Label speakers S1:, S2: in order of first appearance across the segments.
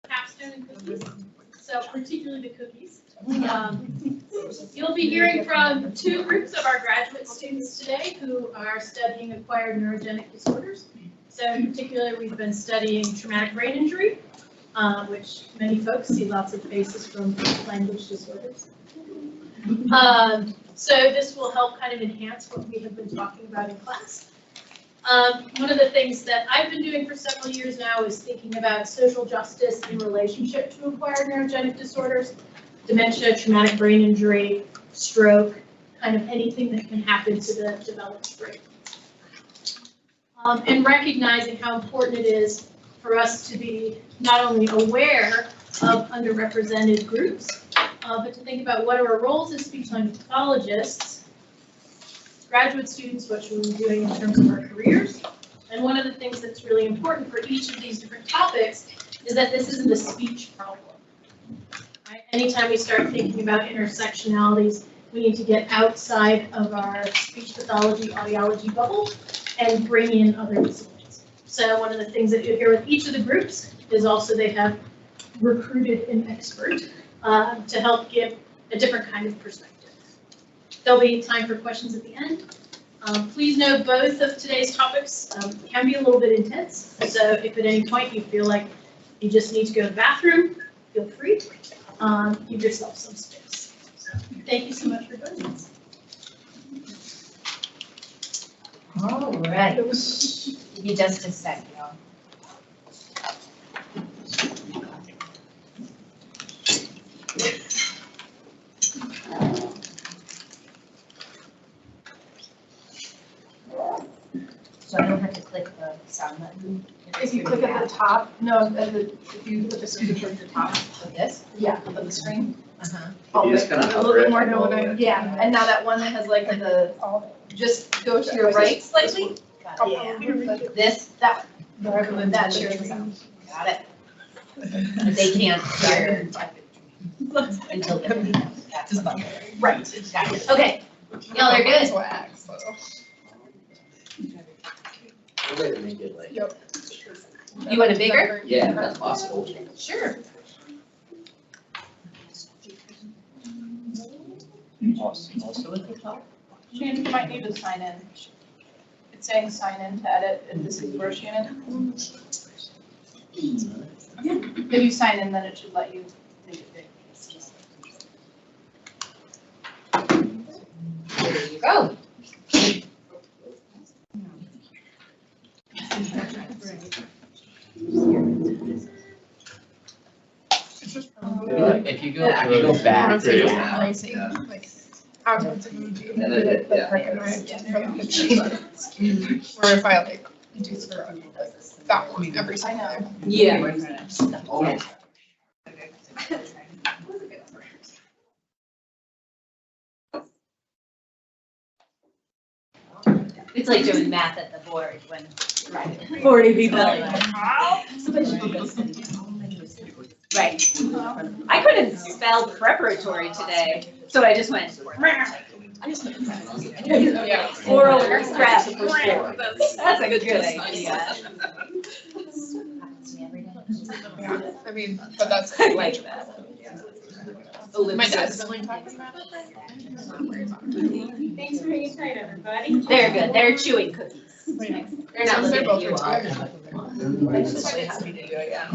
S1: Capstone and cookies. So particularly the cookies. You'll be hearing from two groups of our graduate students today who are studying acquired neurogenic disorders. So in particular, we've been studying traumatic brain injury, which many folks see lots of faces from language disorders. So this will help kind of enhance what we have been talking about in class. One of the things that I've been doing for several years now is thinking about social justice in relationship to acquired neurogenic disorders, dementia, traumatic brain injury, stroke, kind of anything that can happen to the developed brain. And recognizing how important it is for us to be not only aware of underrepresented groups, but to think about what are our roles as speech-language pathologists, graduate students, what should we be doing in terms of our careers. And one of the things that's really important for each of these different topics is that this isn't a speech problem. Right? Anytime we start thinking about intersectionalities, we need to get outside of our speech pathology, audiology bubble and bring in other disciplines. So one of the things that you hear with each of the groups is also they have recruited an expert to help give a different kind of perspective. There'll be time for questions at the end. Please know both of today's topics can be a little bit intense. So if at any point you feel like you just need to go to the bathroom, feel free. Give yourself some space. So thank you so much for joining us.
S2: All right. Give me just a sec, y'all. So I don't have to click the sound button.
S3: If you click at the top, no, if you put the screen at the top.
S2: Like this?
S3: Yeah, of the screen.
S4: You just kind of
S3: A little bit more than what I, yeah, and now that one that has like the, just go to your right slightly.
S2: Yeah. This?
S3: That one. That shares the sound.
S2: Got it. But they can't hear until they're that's about it.
S3: Right.
S2: Got it. Okay. Y'all are good.
S4: way to make it like.
S3: Yep.
S2: You want it bigger?
S4: Yeah, if that's possible.
S2: Sure.
S4: Also at the top?
S5: Shannon, you might need to sign in. It's saying sign in to edit, and this is where Shannon. If you sign in, then it should let you make it big.
S2: There you go.
S4: If you go back to it now.
S3: I was going to move you.
S4: And then it- yeah.
S3: Or if I like do sort of that one every single day.
S2: Yeah.
S4: Oh.
S2: It's like doing math at the board when.
S3: Right.
S2: 40 people. Right. I couldn't spell preparatory today, so I just went.
S3: Yeah.
S2: Oral prep for sure. That's a good idea.
S3: Yeah, I mean, but that's
S2: I like that.
S3: my dad's been like talking about it. Not worried about it.
S1: Thanks for hanging tight, everybody.
S2: They're good. They're chewing cookies. They're not
S3: They're
S2: looking at
S3: both
S2: you.
S3: I'm just really happy to do it, yeah.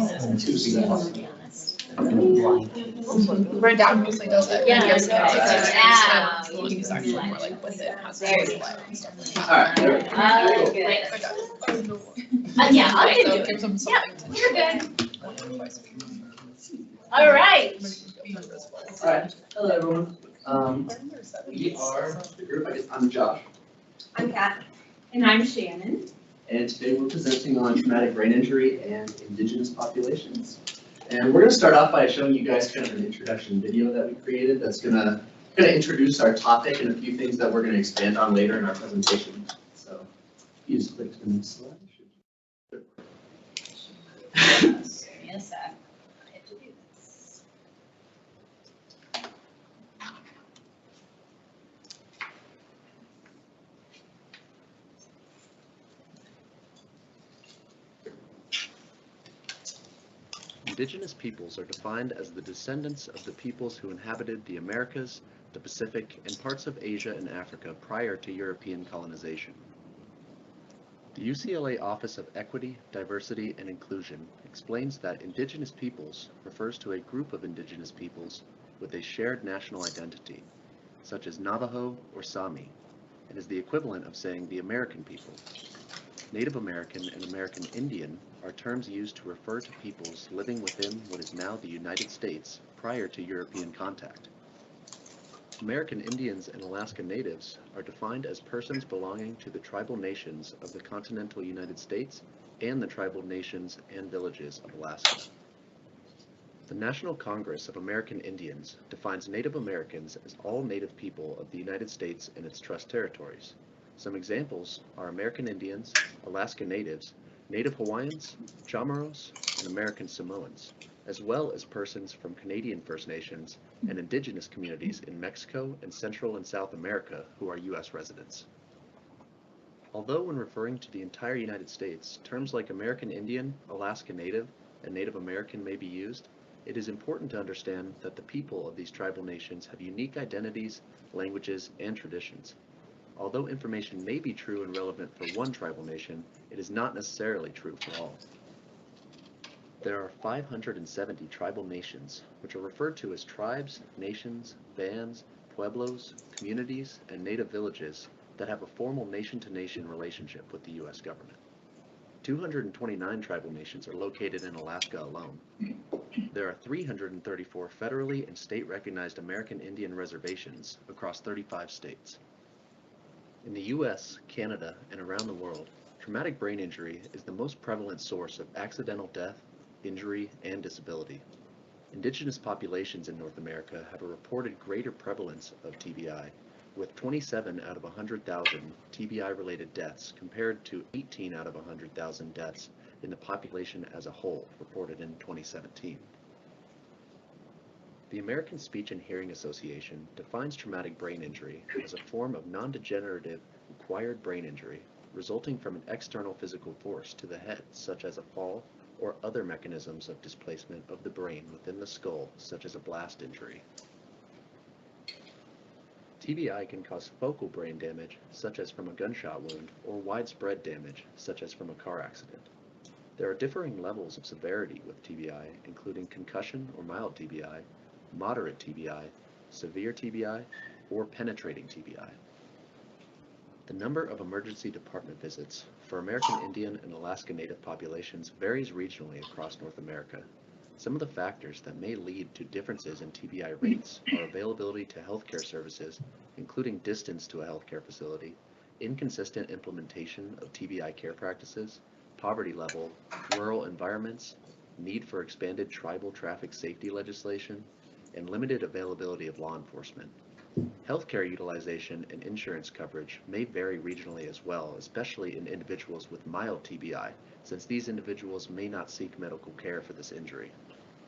S3: My dad mostly does it.
S2: Yeah,
S3: Years ago,
S2: okay.
S3: like,
S2: Yeah.
S3: he's actually more like with it. Has
S2: Very
S3: to
S2: good.
S3: and stuff like that.
S4: Alright, there we go.
S2: Oh, good. Yeah, I'll
S3: So
S2: do
S3: it gives them
S2: Yep,
S3: something to
S2: you're good.
S3: do.
S2: All right.
S4: Alright, hello everyone. We are the group, I guess I'm Josh,
S2: I'm Kat. And I'm Shannon.
S4: and today we're presenting on traumatic brain injury and indigenous populations. And we're gonna start off by showing you guys kind of an introduction video that we created that's gonna introduce our topic and a few things that we're gonna expand on later in our presentation. So, you just click to the next slide.
S2: Give me a sec. I have to do this.
S6: Indigenous peoples are defined as the descendants of the peoples who inhabited the Americas, the Pacific, and parts of Asia and Africa prior to European colonization. The UCLA Office of Equity, Diversity, and Inclusion explains that Indigenous peoples refers to a group of Indigenous peoples with a shared national identity, such as Navajo or Sami, and is the equivalent of saying the American people. Native American and American Indian are terms used to refer to peoples living within what is now the United States prior to European contact. American Indians and Alaska Natives are defined as persons belonging to the tribal nations of the continental United States and the tribal nations and villages of Alaska. The National Congress of American Indians defines Native Americans as all Native people of the United States and its trust territories. Some examples are American Indians, Alaska Natives, Native Hawaiians, Chamorros, and American Samoans, as well as persons from Canadian First Nations and Indigenous communities in Mexico and Central and South America who are U.S. residents. Although when referring to the entire United States, terms like American Indian, Alaska Native, and Native American may be used, it is important to understand that the people of these tribal nations have unique identities, languages, and traditions. Although information may be true and relevant for one tribal nation, it is not necessarily true for all. There are 570 tribal nations, which are referred to as tribes, nations, bands, pueblos, communities, and native villages that have a formal nation-to-nation relationship with the U.S. government. 229 tribal nations are located in Alaska alone. There are 334 federally and state-recognized American Indian reservations across 35 states. In the U.S., Canada, and around the world, traumatic brain injury is the most prevalent source of accidental death, injury, and disability. Indigenous populations in North America have a reported greater prevalence of TBI, with 27 out of 100,000 TBI-related deaths compared to 18 out of 100,000 deaths in the population as a whole, reported in 2017. The American Speech and Hearing Association defines traumatic brain injury as a form of non-degenerative acquired brain injury resulting from an external physical force to the head, such as a fall or other mechanisms of displacement of the brain within the skull, such as a blast injury. TBI can cause focal brain damage, such as from a gunshot wound, or widespread damage, such as from a car accident. There are differing levels of severity with TBI, including concussion or mild TBI, moderate TBI, severe TBI, or penetrating TBI. The number of emergency department visits for American Indian and Alaska Native populations varies regionally across North America. Some of the factors that may lead to differences in TBI rates are availability to healthcare services, including distance to a healthcare facility, inconsistent implementation of TBI care practices, poverty level, rural environments, need for expanded tribal traffic safety legislation, and limited availability of law enforcement. Healthcare utilization and insurance coverage may vary regionally as well, especially in individuals with mild TBI, since these individuals may not seek medical care for this injury.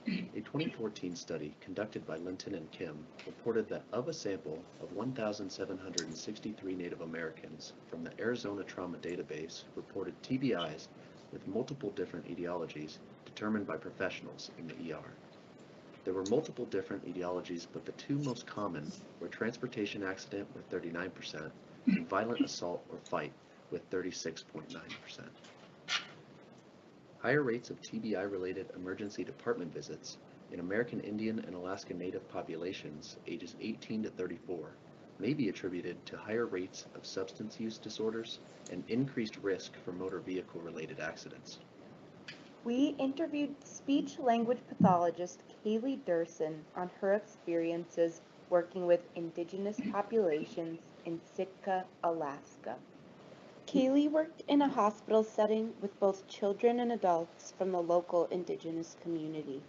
S6: A 2014 study conducted by Linton and Kim reported that of a sample of 1,763 Native Americans from the Arizona Trauma Database reported TBIs with multiple different etiologies determined by professionals in the ER. There were multiple different etiologies, but the two most common were transportation accident with 39% and violent assault or fight with 36.9%. Higher rates of TBI-related emergency department visits in American Indian and Alaska Native populations ages 18 to 34 may be attributed to higher rates of substance use disorders and increased risk for motor vehicle-related accidents.
S7: We interviewed speech-language pathologist Caeli Duerson on her experiences working with Indigenous populations in Sitka, Alaska. Caeli worked in a hospital setting with both children and adults from the local Indigenous community.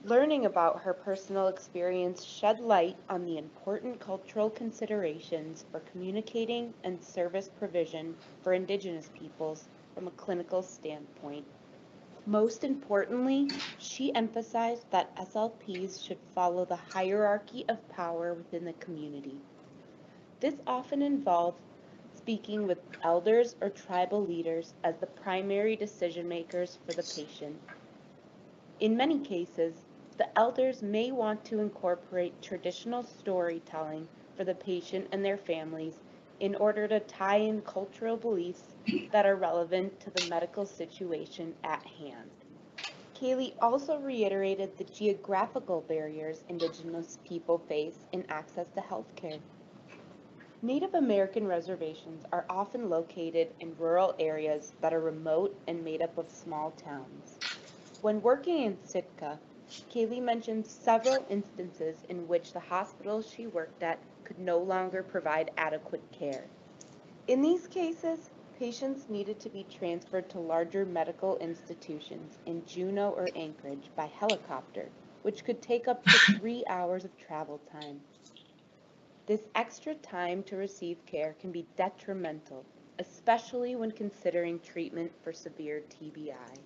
S7: Learning about her personal experience shed light on the important cultural considerations for communicating and service provision for Indigenous peoples from a clinical standpoint. Most importantly, she emphasized that SLPs should follow the hierarchy of power within the community. This often involved speaking with elders or tribal leaders as the primary decision makers for the patient. In many cases, the elders may want to incorporate traditional storytelling for the patient and their families in order to tie in cultural beliefs that are relevant to the medical situation at hand. Caeli also reiterated the geographical barriers Indigenous people face in access to healthcare. Native American reservations are often located in rural areas that are remote and made up of small towns. When working in Sitka, Caeli mentioned several instances in which the hospital she worked at could no longer provide adequate care. In these cases, patients needed to be transferred to larger medical institutions in Juneau or Anchorage by helicopter, which could take up to 3 hours of travel time. This extra time to receive care can be detrimental, especially when considering treatment for severe TBI.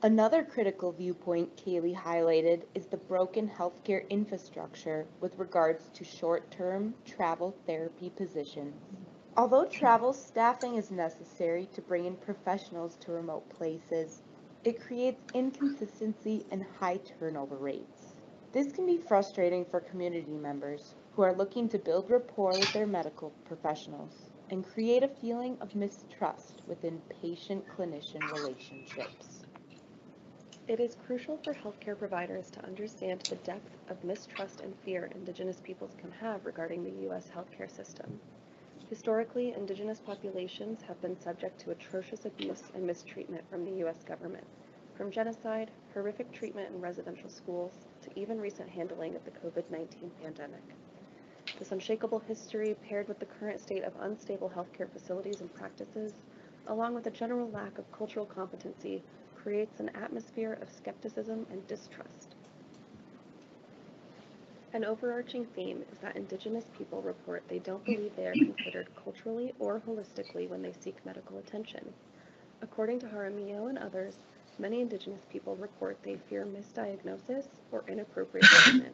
S7: Another critical viewpoint Caeli highlighted is the broken healthcare infrastructure with regards to short-term travel therapy positions. Although travel staffing is necessary to bring in professionals to remote places, it creates inconsistency and high turnover rates. This can be frustrating for community members who are looking to build rapport with their medical professionals and create a feeling of mistrust within patient-clinician relationships.
S8: It is crucial for healthcare providers to understand the depth of mistrust and fear Indigenous peoples can have regarding the U.S. healthcare system. Historically, Indigenous populations have been subject to atrocious abuse and mistreatment from the U.S. government, from genocide, horrific treatment in residential schools, to even recent handling of the COVID-19 pandemic. This unshakable history, paired with the current state of unstable healthcare facilities and practices, along with a general lack of cultural competency, creates an atmosphere of skepticism and distrust. An overarching theme is that Indigenous people report they don't believe they are considered culturally or holistically when they seek medical attention. According to Jaramillo and others, many Indigenous people report they fear misdiagnosis or inappropriate treatment.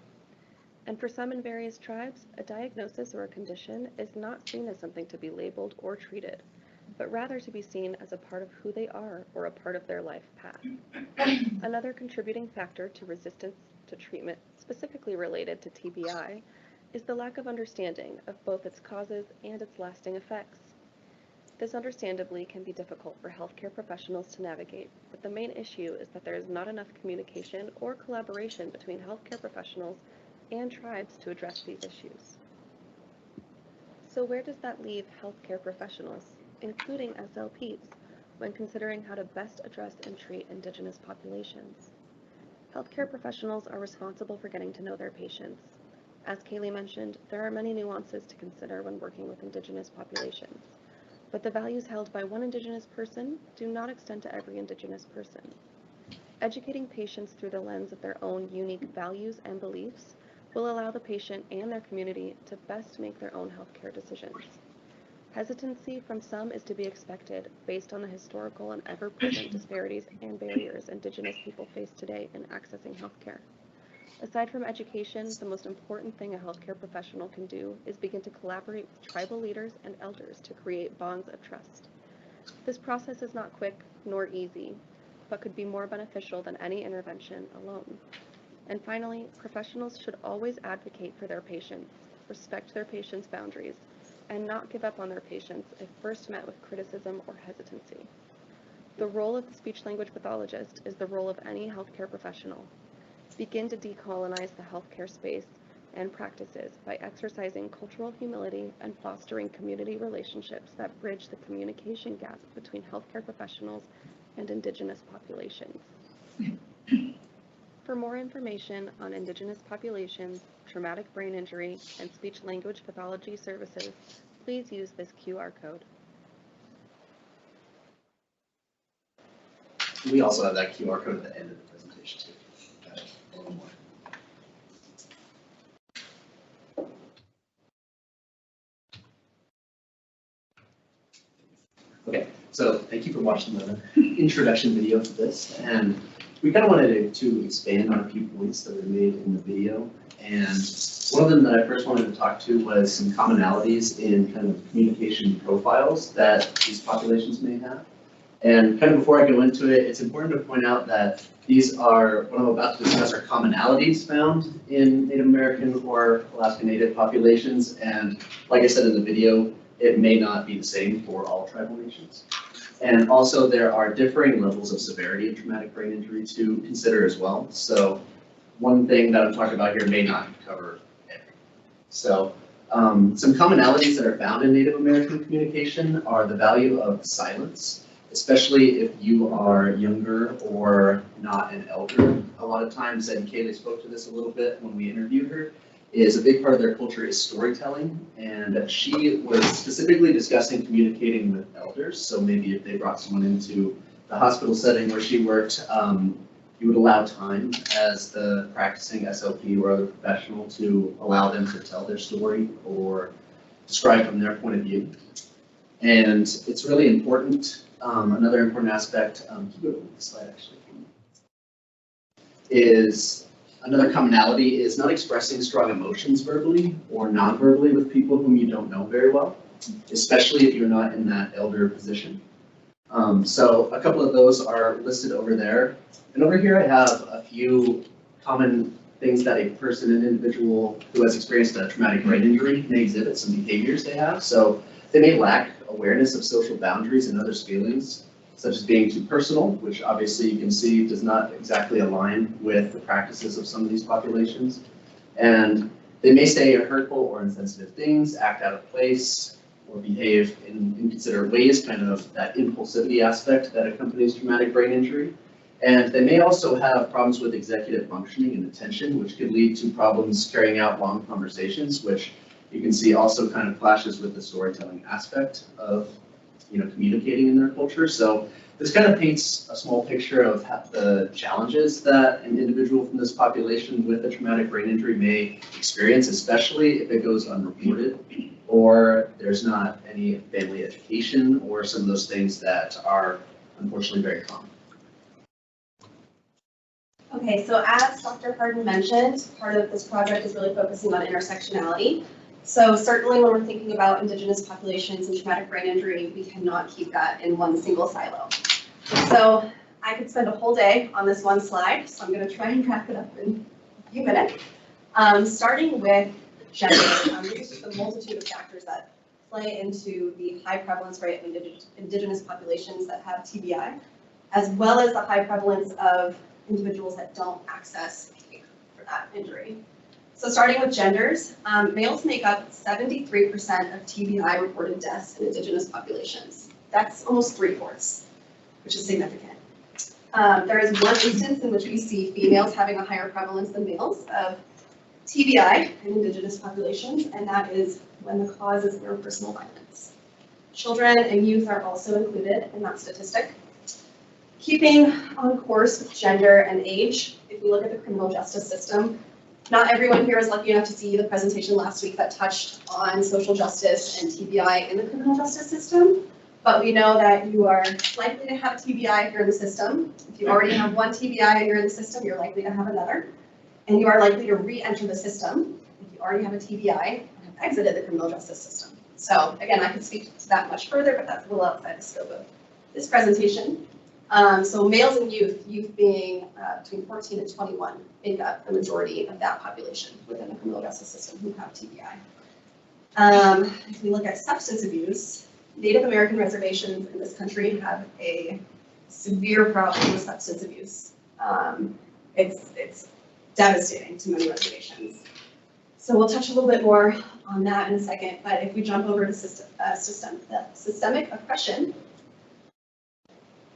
S8: And for some in various tribes, a diagnosis or a condition is not seen as something to be labeled or treated, but rather to be seen as a part of who they are or a part of their life path. Another contributing factor to resistance to treatment specifically related to TBI is the lack of understanding of both its causes and its lasting effects. This understandably can be difficult for healthcare professionals to navigate, but the main issue is that there is not enough communication or collaboration between healthcare professionals and tribes to address these issues. So where does that leave healthcare professionals, including SLPs, when considering how to best address and treat Indigenous populations? Healthcare professionals are responsible for getting to know their patients. As Caeli mentioned, there are many nuances to consider when working with Indigenous populations, but the values held by one Indigenous person do not extend to every Indigenous person. Educating patients through the lens of their own unique values and beliefs will allow the patient and their community to best make their own healthcare decisions. Hesitancy from some is to be expected based on the historical and ever-present disparities and barriers Indigenous people face today in accessing healthcare. Aside from education, the most important thing a healthcare professional can do is begin to collaborate with tribal leaders and elders to create bonds of trust. This process is not quick nor easy, but could be more beneficial than any intervention alone. And finally, professionals should always advocate for their patients, respect their patients' boundaries, and not give up on their patients if first met with criticism or hesitancy. The role of the speech-language pathologist is the role of any healthcare professional. Begin to decolonize the healthcare space and practices by exercising cultural humility and fostering community relationships that bridge the communication gap between healthcare professionals and Indigenous populations. For more information on Indigenous populations, traumatic brain injury, and speech-language pathology services, please use this QR code.
S4: We also have that QR code at the end of the presentation too. Got it. A little more. Okay, so thank you for watching the introduction video for this, and we kind of wanted to expand on a few points that were made in the video, and one of them that I first wanted to talk to was some commonalities in kind of communication profiles that these populations may have. And kind of before I go into it, it's important to point out that these are, what I'm about to discuss are commonalities found in Native American or Alaska Native populations. And like I said in the video, it may not be the same for all tribal nations. And also there are differing levels of severity of traumatic brain injury to consider as well. So one thing that I'm talking about here may not cover everything. So some commonalities that are found in Native American communication are the value of silence, especially if you are younger or not an elder. A lot of times, and Caeli spoke to this a little bit when we interviewed her, is a big part of their culture is storytelling. And she was specifically discussing communicating with elders. So maybe if they brought someone into the hospital setting where she worked, you would allow time as the practicing SLP or other professional to allow them to tell their story or describe from their point of view. And it's really important. Another important aspect, can you go to the slide actually, is another commonality is not expressing strong emotions verbally or non-verbally with people whom you don't know very well, especially if you're not in that elder position. So a couple of those are listed over there. And over here I have a few common things that a person, an individual who has experienced a traumatic brain injury may exhibit, some behaviors they have. So they may lack awareness of social boundaries and other feelings, such as being too personal, which obviously you can see does not exactly align with the practices of some of these populations. And they may say hurtful or insensitive things, act out of place, or behave in inconsiderate ways, kind of that impulsivity aspect that accompanies traumatic brain injury. And they may also have problems with executive functioning and attention, which could lead to problems carrying out long conversations, which you can see also kind of clashes with the storytelling aspect of, communicating in their culture. So this kind of paints a small picture of the challenges that an individual from this population with a traumatic brain injury may experience, especially if it goes unreported or there's not any family education or some of those things that are unfortunately very common.
S9: Okay, so as Dr. Harden mentioned, part of this project is really focusing on intersectionality. So certainly when we're thinking about Indigenous populations and traumatic brain injury, we cannot keep that in one single silo. So I could spend a whole day on this one slide, so I'm going to try and wrap it up in a few minutes. Starting with gender, there's just a multitude of factors that play into the high prevalence rate of Indigenous populations that have TBI, as well as the high prevalence of individuals that don't access care for that injury. So starting with genders, males make up 73% of TBI reported deaths in Indigenous populations. That's almost 3/4, which is significant. There is one instance in which we see females having a higher prevalence than males of TBI in Indigenous populations, and that is when the cause is interpersonal violence. Children and youth are also included in that statistic. Keeping on course with gender and age, if we look at the criminal justice system, not everyone here is lucky enough to see the presentation last week that touched on social justice and TBI in the criminal justice system, but we know that you are likely to have TBI if you're in the system. If you already have one TBI and you're in the system, you're likely to have another, and you are likely to re-enter the system if you already have a TBI and have exited the criminal justice system. So again, I could speak to that much further, but that's a little outside the scope of this presentation. So males and youth being between 14 and 21, make up the majority of that population within the criminal justice system who have TBI. If we look at substance abuse, Native American reservations in this country have a severe problem with substance abuse. It's devastating to many reservations. So we'll touch a little bit more on that in a second, but if we jump over to systemic oppression,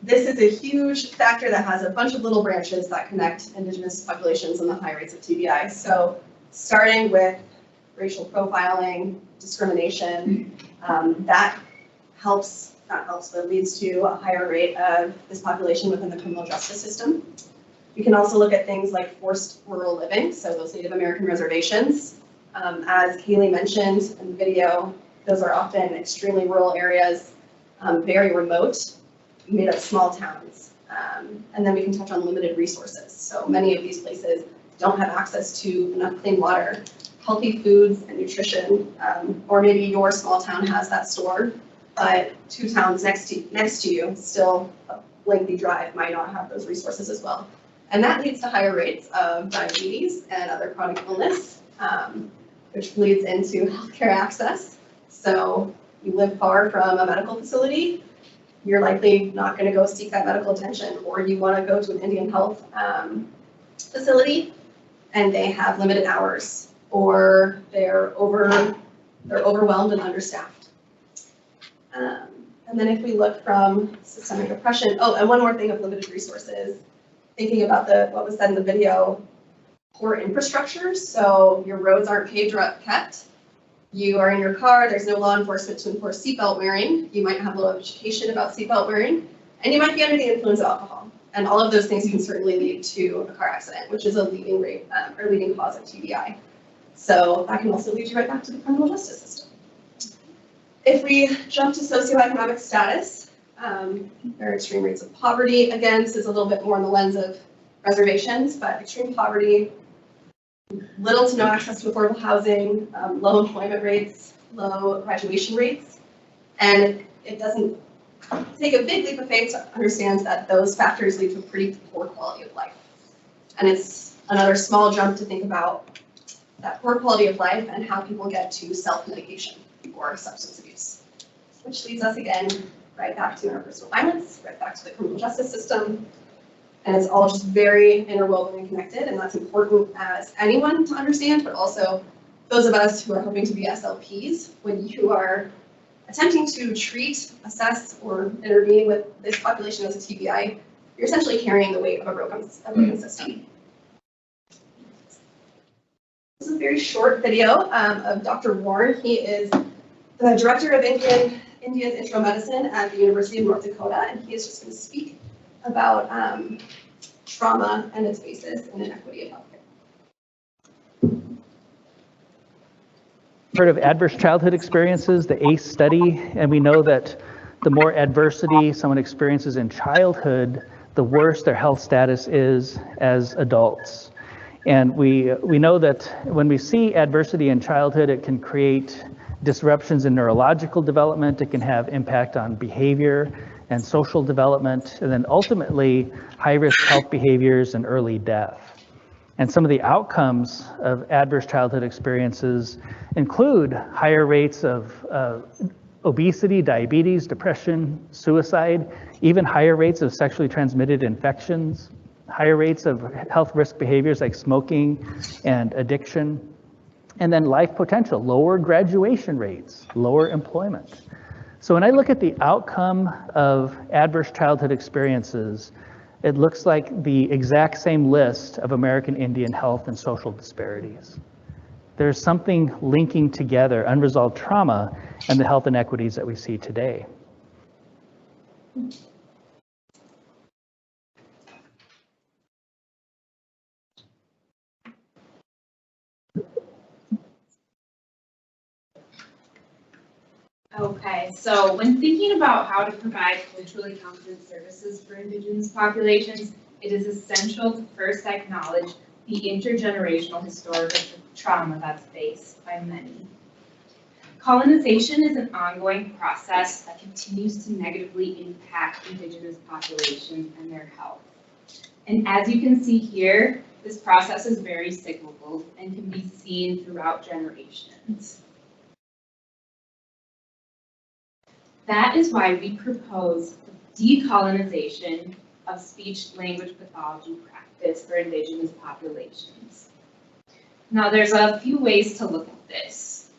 S9: this is a huge factor that has a bunch of little branches that connect Indigenous populations and the high rates of TBI. So starting with racial profiling, discrimination, that helps, not helps, but leads to a higher rate of this population within the criminal justice system. We can also look at things like forced rural living, so those Native American reservations. As Caeli mentioned in the video, those are often extremely rural areas, very remote, made of small towns. And then we can touch on limited resources. So many of these places don't have access to enough clean water, healthy foods and nutrition, or maybe your small town has that store, but 2 towns next to you, still a lengthy drive, might not have those resources as well. And that leads to higher rates of diabetes and other chronic illness, which leads into healthcare access. So you live far from a medical facility, you're likely not going to go seek that medical attention, or you want to go to an Indian health facility and they have limited hours, or they're overwhelmed and understaffed. And then if we look from systemic oppression, oh, and one more thing of limited resources, thinking about what was said in the video, poor infrastructure. So your roads aren't paved or kept. You are in your car, there's no law enforcement to enforce seatbelt wearing. You might have a little education about seatbelt wearing, and you might be under the influence of alcohol. And all of those things can certainly lead to a car accident, which is a leading rate or leading cause of TBI. So that can also lead you right back to the criminal justice system. If we jump to socioeconomic status, there are extreme rates of poverty. Again, this is a little bit more in the lens of reservations, but extreme poverty, little to no access to affordable housing, low employment rates, low graduation rates. And it doesn't take a big leap of faith to understand that those factors lead to a pretty poor quality of life. And it's another small jump to think about that poor quality of life and how people get to self-medication or substance abuse, which leads us again right back to interpersonal violence, right back to the criminal justice system. And it's all just very interwoven and connected, and that's important as anyone to understand, but also those of us who are hoping to be SLPs. When you are attempting to treat, assess, or intervene with this population as a TBI, you're essentially carrying the weight of a broken system. This is a very short video of Dr. Warren. He is the director of India's internal medicine at the University of North Dakota, and he is just going to speak about trauma and its basis in inequity of healthcare.
S10: Heard of adverse childhood experiences, the ACE study, and we know that the more adversity someone experiences in childhood, the worse their health status is as adults. And we know that when we see adversity in childhood, it can create disruptions in neurological development, it can have impact on behavior and social development, and then ultimately high-risk health behaviors and early death. And some of the outcomes of adverse childhood experiences include higher rates of obesity, diabetes, depression, suicide, even higher rates of sexually transmitted infections, higher rates of health risk behaviors like smoking and addiction, and then life potential, lower graduation rates, lower employment. So when I look at the outcome of adverse childhood experiences, it looks like the exact same list of American Indian health and social disparities. There's something linking together unresolved trauma and the health inequities that we see today.
S11: Okay, so when thinking about how to provide culturally competent services for Indigenous populations, it is essential to first acknowledge the intergenerational historical trauma that's faced by many. Colonization is an ongoing process that continues to negatively impact Indigenous populations and their health. And as you can see here, this process is very cyclical and can be seen throughout generations. That is why we propose decolonization of speech-language pathology practice for Indigenous populations. Now, there's a few ways to look at this.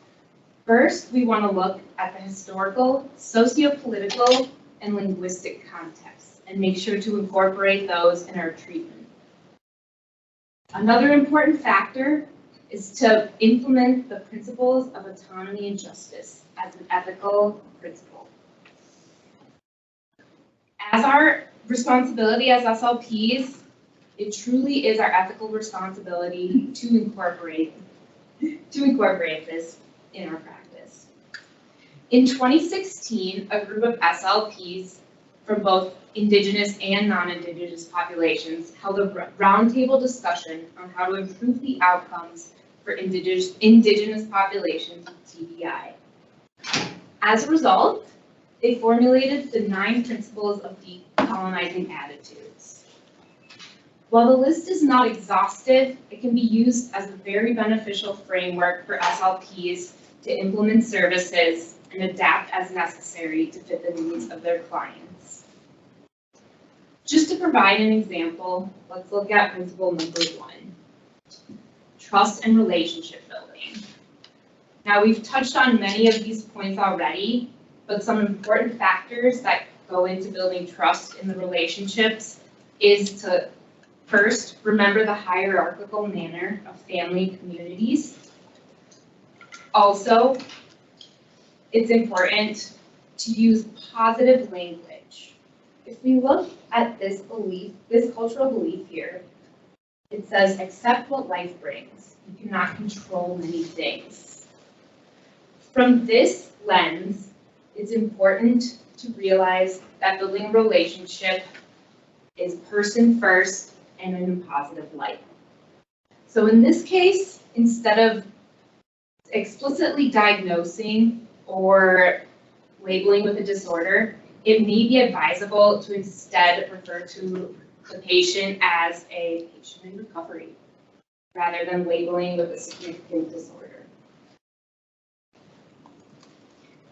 S11: First, we want to look at the historical, socio-political, and linguistic contexts and make sure to incorporate those in our treatment. Another important factor is to implement the principles of autonomy and justice as an ethical principle. As our responsibility as SLPs, it truly is our ethical responsibility to incorporate this in our practice. In 2016, a group of SLPs from both Indigenous and non-Indigenous populations held a roundtable discussion on how to improve the outcomes for Indigenous populations with TBI. As a result, they formulated the 9 principles of decolonizing attitudes. While the list is not exhaustive, it can be used as a very beneficial framework for SLPs to implement services and adapt as necessary to fit the needs of their clients. Just to provide an example, let's look at principle number 1, trust and relationship building. Now, we've touched on many of these points already, but some important factors that go into building trust in the relationships is to first remember the hierarchical manner of family communities. Also, it's important to use positive language. If we look at this belief, this cultural belief here, it says, accept what life brings. You cannot control many things. From this lens, it's important to realize that building a relationship is person first and in a positive light. So in this case, instead of explicitly diagnosing or labeling with a disorder, it may be advisable to instead refer to the patient as a patient in recovery, rather than labeling with a significant disorder.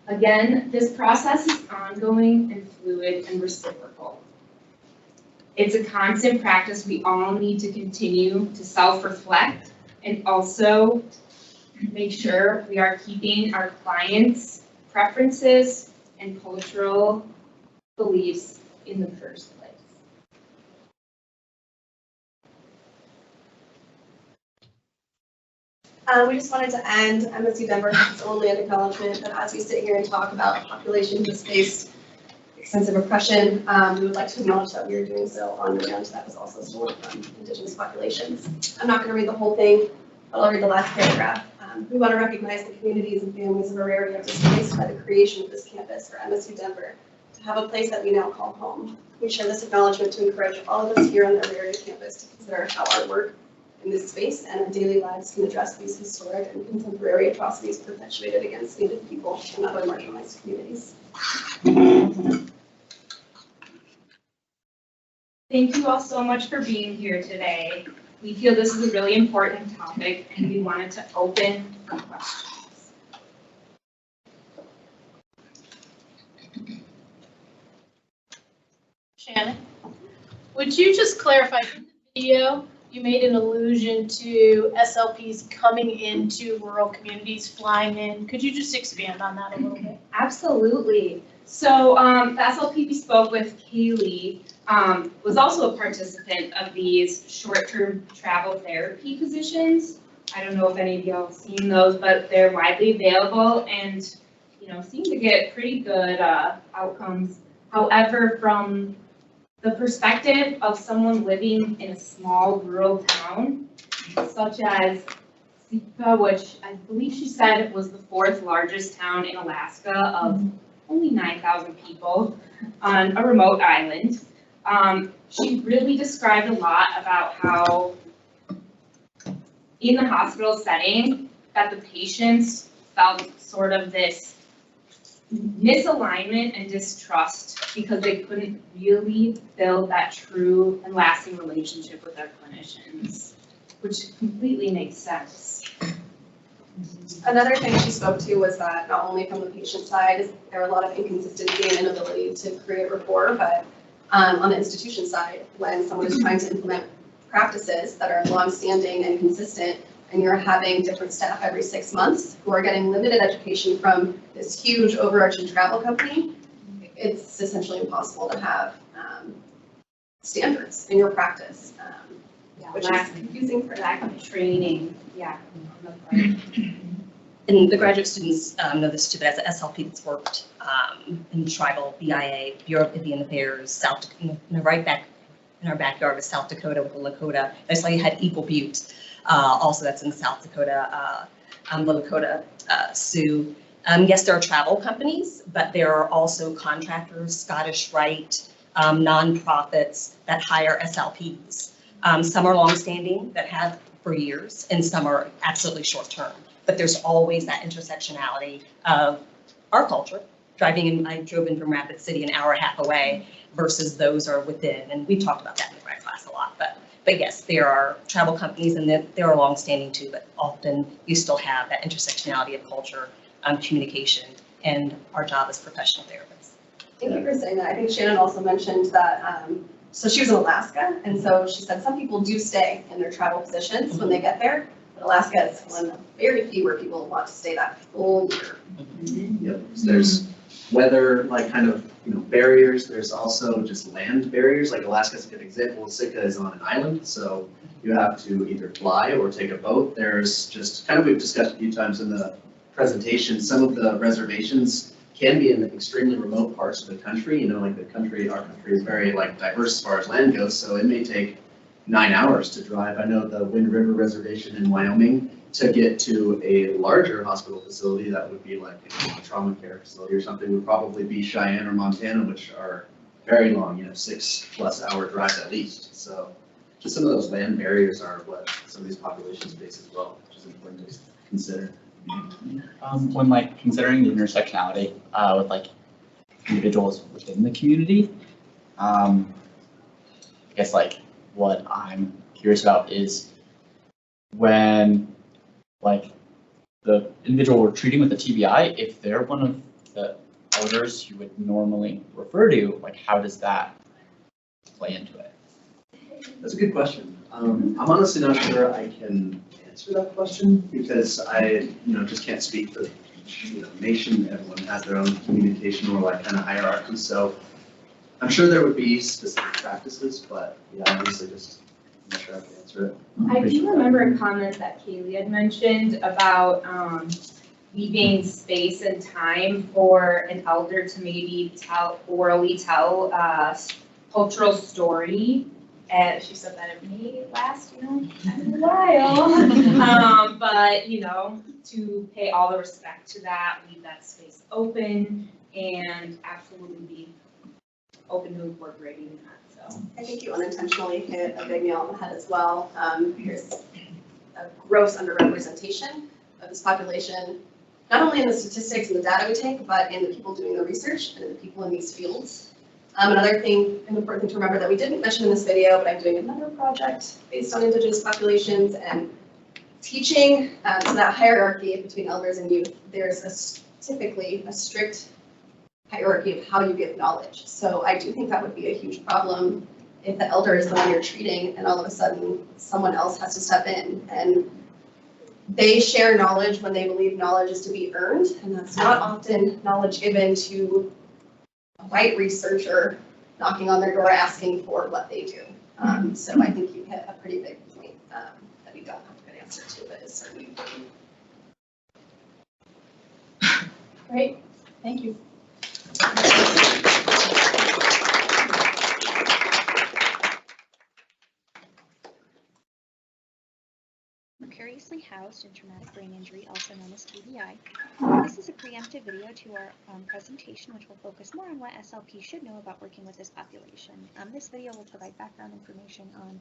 S11: Again, this process is ongoing and fluid and reciprocal. It's a constant practice we all need to continue to self-reflect and also make sure we are keeping our clients' preferences and cultural beliefs in the first place.
S9: We just wanted to end, MSU Denver has its own land acknowledgement, but as we sit here and talk about populations that faced extensive oppression, we would like to acknowledge that we are doing so on land that was also stolen from Indigenous populations. I'm not going to read the whole thing, but I'll read the last paragraph. We want to recognize the communities and families of our area displaced by the creation of this campus for MSU Denver to have a place that we now call home. We share this acknowledgement to encourage all of us here on the area campus to consider how our work in this space and our daily lives can address these historic and contemporary atrocities perpetuated against Native people and other marginalized communities.
S11: Thank you all so much for being here today. We feel this is a really important topic and we wanted to open for questions.
S1: Shannon, would you just clarify in the video? You made an allusion to SLPs coming into rural communities, flying in. Could you just expand on that a little bit?
S11: Absolutely. So the SLP we spoke with, Caeli, was also a participant of these short-term travel therapy positions. I don't know if any of y'all have seen those, but they're widely available and seem to get pretty good outcomes. However, from the perspective of someone living in a small rural town, such as Sitka, which I believe she said was the 4th largest town in Alaska of only 9,000 people on a remote island. She really described a lot about how in the hospital setting that the patients felt sort of this misalignment and distrust because they couldn't really build that true and lasting relationship with their clinicians, which completely makes sense.
S9: Another thing she spoke to was that not only from the patient side, there are a lot of inconsistency and inability to create rapport, but on the institution side, when someone is trying to implement practices that are long-standing and consistent, and you're having different staff every 6 months who are getting limited education from this huge overarching travel company, it's essentially impossible to have standards in your practice, which is confusing for
S11: lack of training. Yeah.
S2: And the graduate students know this too, but as an SLP that's worked in tribal BIA, Bureau of Indian Affairs, right back in our backyard of South Dakota with the Lakota. I saw you had Eagle Butte, also that's in South Dakota, the Lakota Sioux. Yes, there are travel companies, but there are also contractors, Scottish Rite, nonprofits that hire SLPs. Some are longstanding that have for years, and some are absolutely short term. But there's always that intersectionality of our culture I drove in from Rapid City an hour and a half away versus those are within, and we talked about that in the grad class a lot, but yes, there are travel companies and there are longstanding too, but often you still have that intersectionality of culture, communication, and our job as professional therapists.
S9: Thank you for saying that. I think Shannon also mentioned that, so she was in Alaska, and so she said some people do stay in their travel positions when they get there, but Alaska is one of very few where people want to stay that full year.
S4: Yep, so there's weather, like kind of, barriers. There's also just land barriers, like Alaska's a good example. Sitka is on an island, so you have to either fly or take a boat. There's just kind of, we've discussed a few times in the presentation, some of the reservations can be in extremely remote parts of the country. Like our country is very diverse as far as land goes, so it may take 9 hours to drive. I know the Wind River Reservation in Wyoming, to get to a larger hospital facility that would be like a trauma care facility or something, would probably be Cheyenne or Montana, which are very long, 6+ hour drives at least. So just some of those land barriers are what some of these populations face as well, which is important to consider.
S12: When considering the intersectionality with individuals within the community, I guess what I'm curious about is when the individual we're treating with a TBI, if they're one of the elders you would normally refer to, how does that play into it?
S4: That's a good question. I'm honestly not sure I can answer that question because I, just can't speak for each nation. Everyone has their own communication or kind of hierarchy. So I'm sure there would be specific practices, but yeah, honestly, just I'm not sure I can answer it.
S11: I do remember a comment that Caeli had mentioned about leaving space and time for an elder to maybe orally tell a cultural story. And she said that it may last, a while. But, to pay all the respect to that, leave that space open, and absolutely be open to incorporating that, so.
S9: I think you unintentionally hit a big nail on the head as well. Here's a gross underrepresentation of this population, not only in the statistics and the data we take, but in the people doing the research and in the people in these fields. Another thing, an important thing to remember that we didn't mention in this video, but I'm doing another project based on Indigenous populations and teaching, so that hierarchy between elders and youth, there's typically a strict hierarchy of how you give knowledge. So I do think that would be a huge problem if the elder is the one you're treating and all of a sudden someone else has to step in and they share knowledge when they believe knowledge is to be earned, and that's not often knowledge given to a white researcher knocking on their door asking for what they do. So I think you hit a pretty big point that we don't have a good answer to, but is certainly important.
S1: Great, thank you.
S13: Precariously housed in traumatic brain injury, also known as TBI. This is a preemptive video to our presentation, which will focus more on what SLP should know about working with this population. This video will provide background information on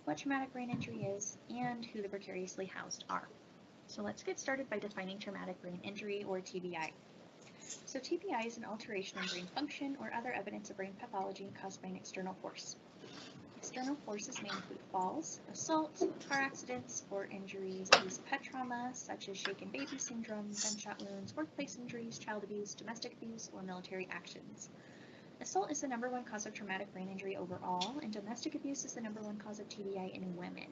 S13: what traumatic brain injury is and who the precariously housed are. So let's get started by defining traumatic brain injury, or TBI. So TBI is an alteration in brain function or other evidence of brain pathology caused by an external force. External forces may include falls, assault, car accidents, or injuries due to pet trauma, such as shaken baby syndrome, gunshot wounds, workplace injuries, child abuse, domestic abuse, or military actions. Assault is the #1 cause of traumatic brain injury overall, and domestic abuse is the #1 cause of TBI in women.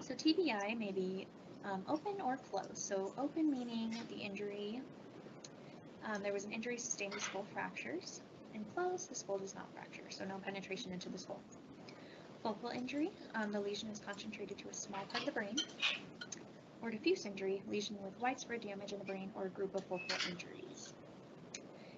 S13: So TBI may be open or closed. So open meaning the injury, there was an injury sustained with skull fractures. And closed, the skull does not fracture, so no penetration into the skull. Focal injury, the lesion is concentrated to a small part of the brain. Or diffuse injury, lesion with widespread damage in the brain or a group of focal injuries.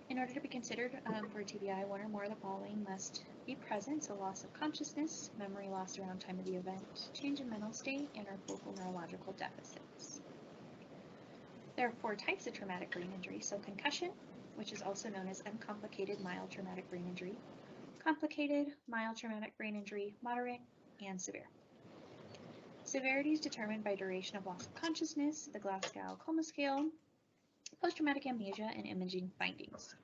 S13: In order to be considered for TBI, one or more of the following must be present, so loss of consciousness, memory loss around time of the event, change in mental state, and or focal neurological deficits. There are 4 types of traumatic brain injury, so concussion, which is also known as uncomplicated mild traumatic brain injury, complicated mild traumatic brain injury, moderate, and severe. Severity is determined by duration of loss of consciousness, the Glasgow Coma Scale, post-traumatic amnesia, and imaging findings.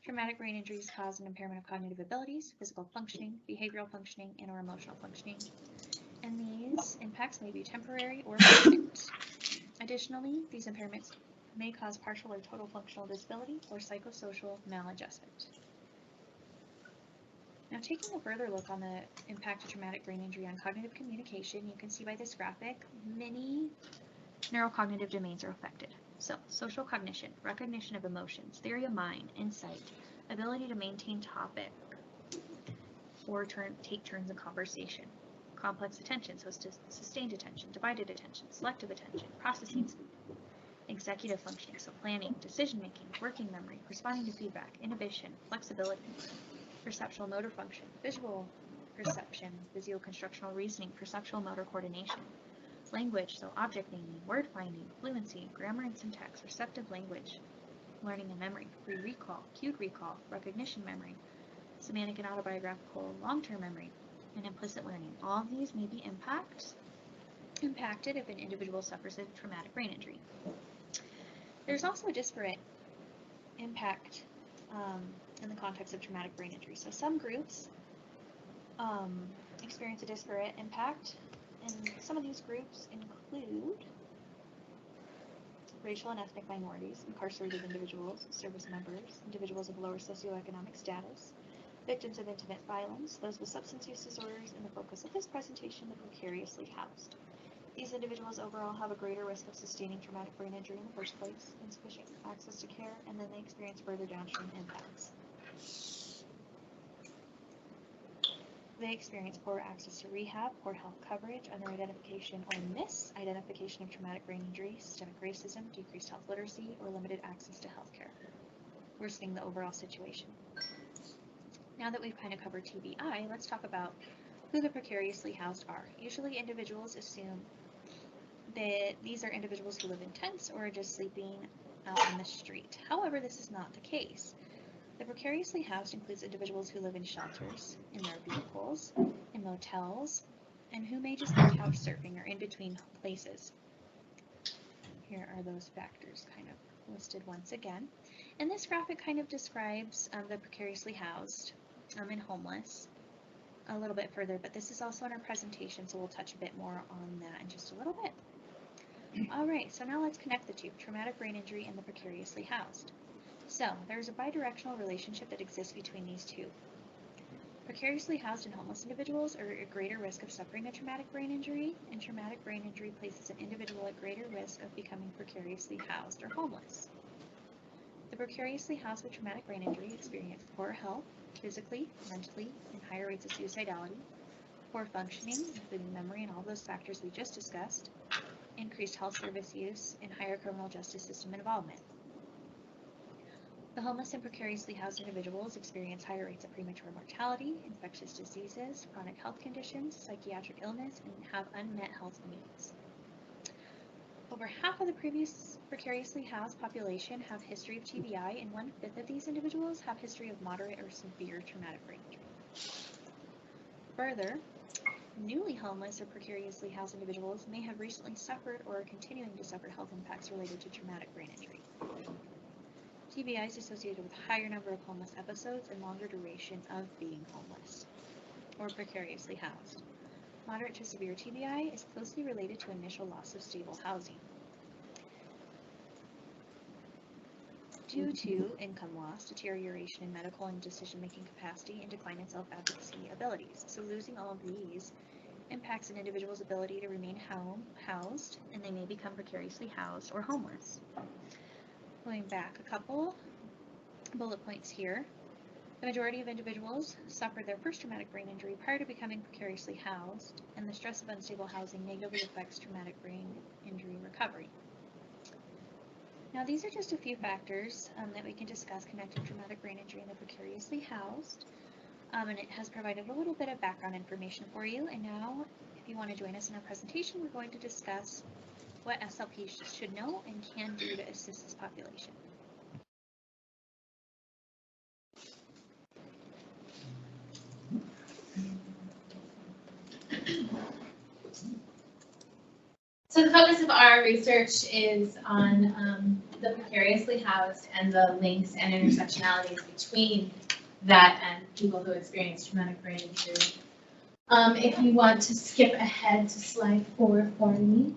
S13: Traumatic brain injuries cause an impairment of cognitive abilities, physical functioning, behavioral functioning, and or emotional functioning. And these impacts may be temporary or permanent. Additionally, these impairments may cause partial or total functional disability or psychosocial maladjustment. Now, taking a further look on the impact of traumatic brain injury on cognitive communication, you can see by this graphic, many neurocognitive domains are affected. So, social cognition, recognition of emotions, theory of mind, insight, ability to maintain topic or take turns in conversation, complex attention, so sustained attention, divided attention, selective attention, processing speed, executive functioning, so planning, decision making, working memory, responding to feedback, inhibition, flexibility, perceptual motor function, visual perception, physio-constructional reasoning, perceptual motor coordination, language, so object naming, word finding, fluency, grammar and syntax, receptive language, learning and memory, recall, cued recall, recognition memory, semantic and autobiographical long-term memory, and implicit learning. All of these may be impacted if an individual suffers a traumatic brain injury. There's also a disparate impact in the context of traumatic brain injury. So some groups experience a disparate impact, and some of these groups include racial and ethnic minorities, incarcerated individuals, service members, individuals of lower socioeconomic status, victims of intimate violence, those with substance use disorders, and the focus of this presentation, the precariously housed. These individuals overall have a greater risk of sustaining traumatic brain injury in the first place, insufficient access to care, and then they experience further downstream impacts. They experience poor access to rehab, poor health coverage, under-identification or misidentification of traumatic brain injury, systemic racism, decreased health literacy, or limited access to health care, worsening the overall situation. Now that we've kind of covered TBI, let's talk about who the precariously housed are. Usually individuals assume that these are individuals who live in tents or are just sleeping out on the street. However, this is not the case. The precariously housed includes individuals who live in shelters, in their vehicles, in motels, and who may just be couch surfing or in between places. Here are those factors kind of listed once again. And this graphic kind of describes the precariously housed and homeless a little bit further, but this is also in our presentation, so we'll touch a bit more on that in just a little bit. Alright, so now let's connect the two, traumatic brain injury and the precariously housed. So, there's a bidirectional relationship that exists between these two. Precariously housed and homeless individuals are at greater risk of suffering a traumatic brain injury, and traumatic brain injury places an individual at greater risk of becoming precariously housed or homeless. The precariously housed with traumatic brain injury experience poor health, physically, mentally, and higher rates of suicidality, poor functioning, including memory and all those factors we just discussed, increased health service use, and higher criminal justice system involvement. The homeless and precariously housed individuals experience higher rates of premature mortality, infectious diseases, chronic health conditions, psychiatric illness, and have unmet health needs. Over half of the previous precariously housed population have history of TBI, and 1/5 of these individuals have history of moderate or severe traumatic brain injury. Further, newly homeless or precariously housed individuals may have recently suffered or are continuing to suffer health impacts related to traumatic brain injury. TBI is associated with a higher number of homeless episodes and longer duration of being homeless or precariously housed. Moderate to severe TBI is closely related to initial loss of stable housing. Due to income loss, deterioration in medical and decision-making capacity, and decline in self-advocacy abilities. So losing all of these impacts an individual's ability to remain housed, and they may become precariously housed or homeless. Going back a couple bullet points here, the majority of individuals suffered their first traumatic brain injury prior to becoming precariously housed, and the stress of unstable housing negatively affects traumatic brain injury recovery. Now, these are just a few factors that we can discuss connecting traumatic brain injury and the precariously housed, and it has provided a little bit of background information for you. And now, if you want to join us in our presentation, we're going to discuss what SLPs should know and can do to assist this population.
S1: So the focus of our research is on the precariously housed and the links and intersectionalities between that and people who experience traumatic brain injury. If you want to skip ahead to slide 4 for me.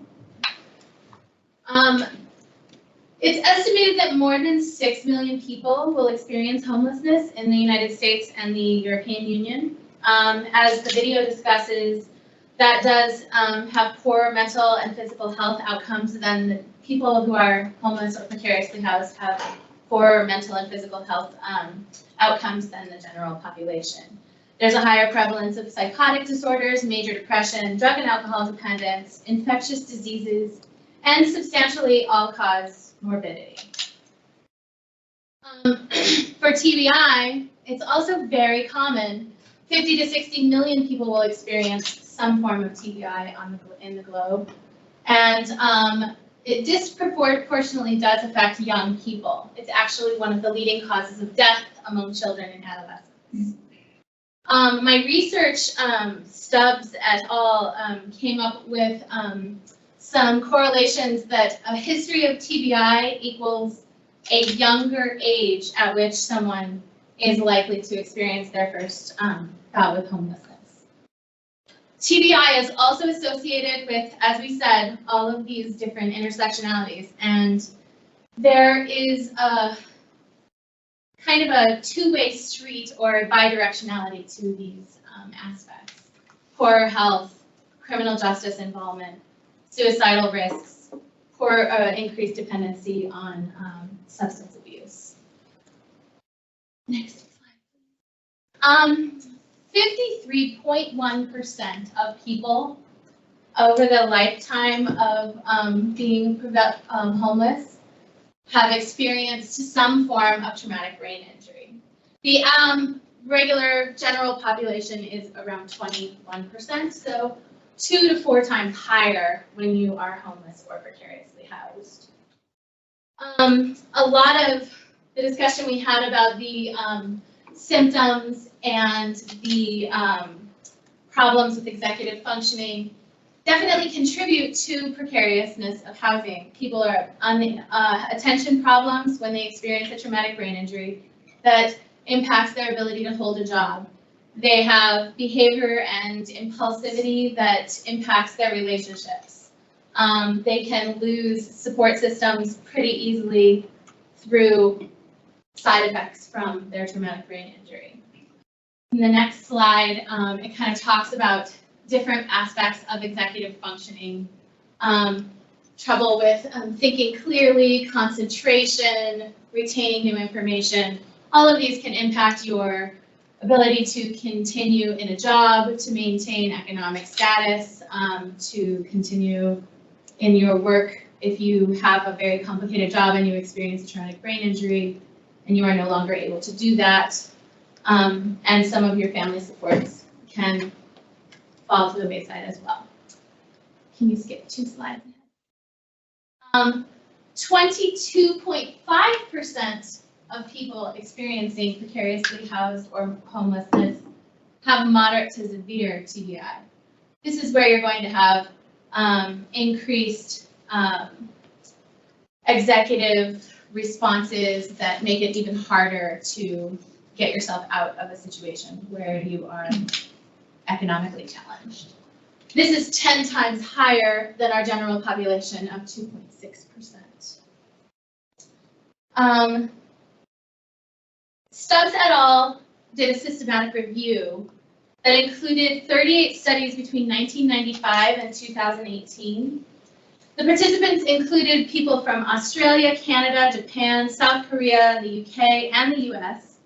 S1: It's estimated that more than 6 million people will experience homelessness in the United States and the European Union. As the video discusses, that does have poorer mental and physical health outcomes than the people who are homeless or precariously housed have poorer mental and physical health outcomes than the general population. There's a higher prevalence of psychotic disorders, major depression, drug and alcohol dependence, infectious diseases, and substantially all-cause morbidity. For TBI, it's also very common. 50 to 60 million people will experience some form of TBI in the globe. And it disproportionately does affect young people. It's actually one of the leading causes of death among children and adolescents. My research, Stubbs et al. Came up with some correlations that a history of TBI equals a younger age at which someone is likely to experience their first bout with homelessness. TBI is also associated with, as we said, all of these different intersectionalities, and there is a kind of a two-way street or a bidirectionality to these aspects. Poorer health, criminal justice involvement, suicidal risks, increased dependency on substance abuse. Next slide. 53.1% of people over the lifetime of being homeless have experienced some form of traumatic brain injury. The regular general population is around 21%, so 2 to 4 times higher when you are homeless or precariously housed. A lot of the discussion we had about the symptoms and the problems with executive functioning definitely contribute to precariousness of housing. People are on the attention problems when they experience a traumatic brain injury that impacts their ability to hold a job. They have behavior and impulsivity that impacts their relationships. They can lose support systems pretty easily through side effects from their traumatic brain injury. In the next slide, it kind of talks about different aspects of executive functioning, trouble with thinking clearly, concentration, retaining new information. All of these can impact your ability to continue in a job, to maintain economic status, to continue in your work. If you have a very complicated job and you experience a traumatic brain injury and you are no longer able to do that, and some of your family supports can fall to the wayside as well. Can you skip 2 slides? 22.5% of people experiencing precariously housed or homelessness have moderate to severe TBI. This is where you're going to have increased executive responses that make it even harder to get yourself out of a situation where you are economically challenged. This is 10 times higher than our general population of 2.6%. Stubbs et al. Did a systematic review that included 38 studies between 1995 and 2018. The participants included people from Australia, Canada, Japan, South Korea, the UK, and the US.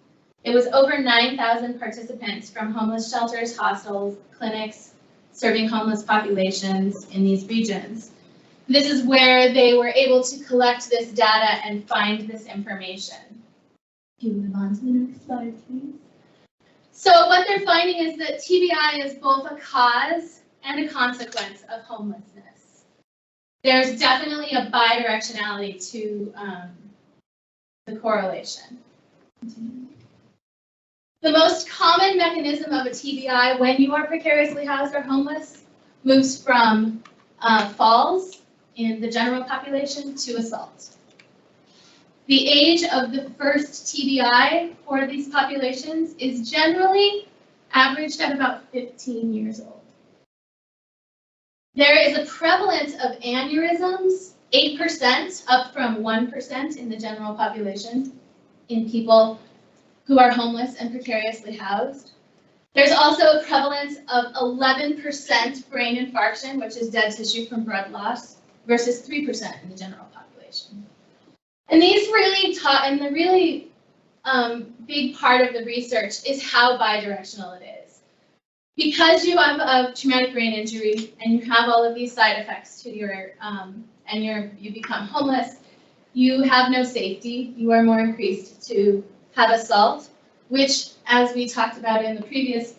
S1: It was over 9,000 participants from homeless shelters, hostels, clinics, serving homeless populations in these regions. This is where they were able to collect this data and find this information. Can you move on to the next slide, please? So what they're finding is that TBI is both a cause and a consequence of homelessness. There's definitely a bidirectionality to the correlation. Continue. The most common mechanism of a TBI when you are precariously housed or homeless moves from falls in the general population to assault. the age of the first TBI for these populations is generally averaged at about 15 years old. There is a prevalence of aneurysms, 8%, up from 1% in the general population, in people who are homeless and precariously housed. There's also a prevalence of 11% brain infarction, which is dead tissue from blood loss, versus 3% in the general population. And these really and the really big part of the research is how bidirectional it is. Because you have a traumatic brain injury and you have all of these side effects to your, you become homeless, you have no safety, you are more increased to have assault, which, as we talked about in the previous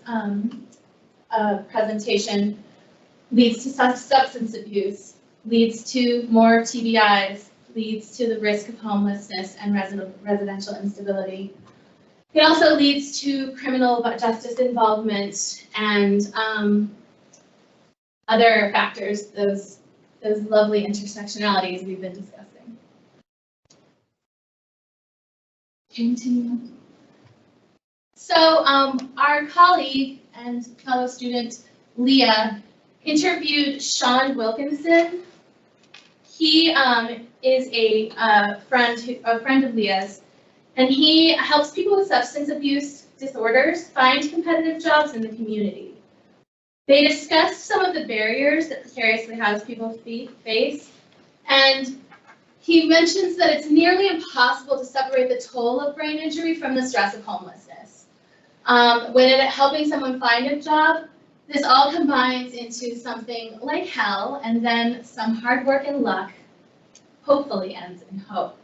S1: presentation, leads to substance abuse, leads to more TBIs, leads to the risk of homelessness and residential instability. It also leads to criminal justice involvement and other factors, those lovely intersectionalities we've been discussing. Continue. So our colleague and fellow student, Leah, interviewed Sean Wilkinson. He is a friend of Leah's, and he helps people with substance abuse disorders find competitive jobs in the community. They discussed some of the barriers that precariously housed people face, and he mentions that it's nearly impossible to separate the toll of brain injury from the stress of homelessness. When helping someone find a job, this all combines into something like hell, and then some hard work and luck hopefully ends in hope.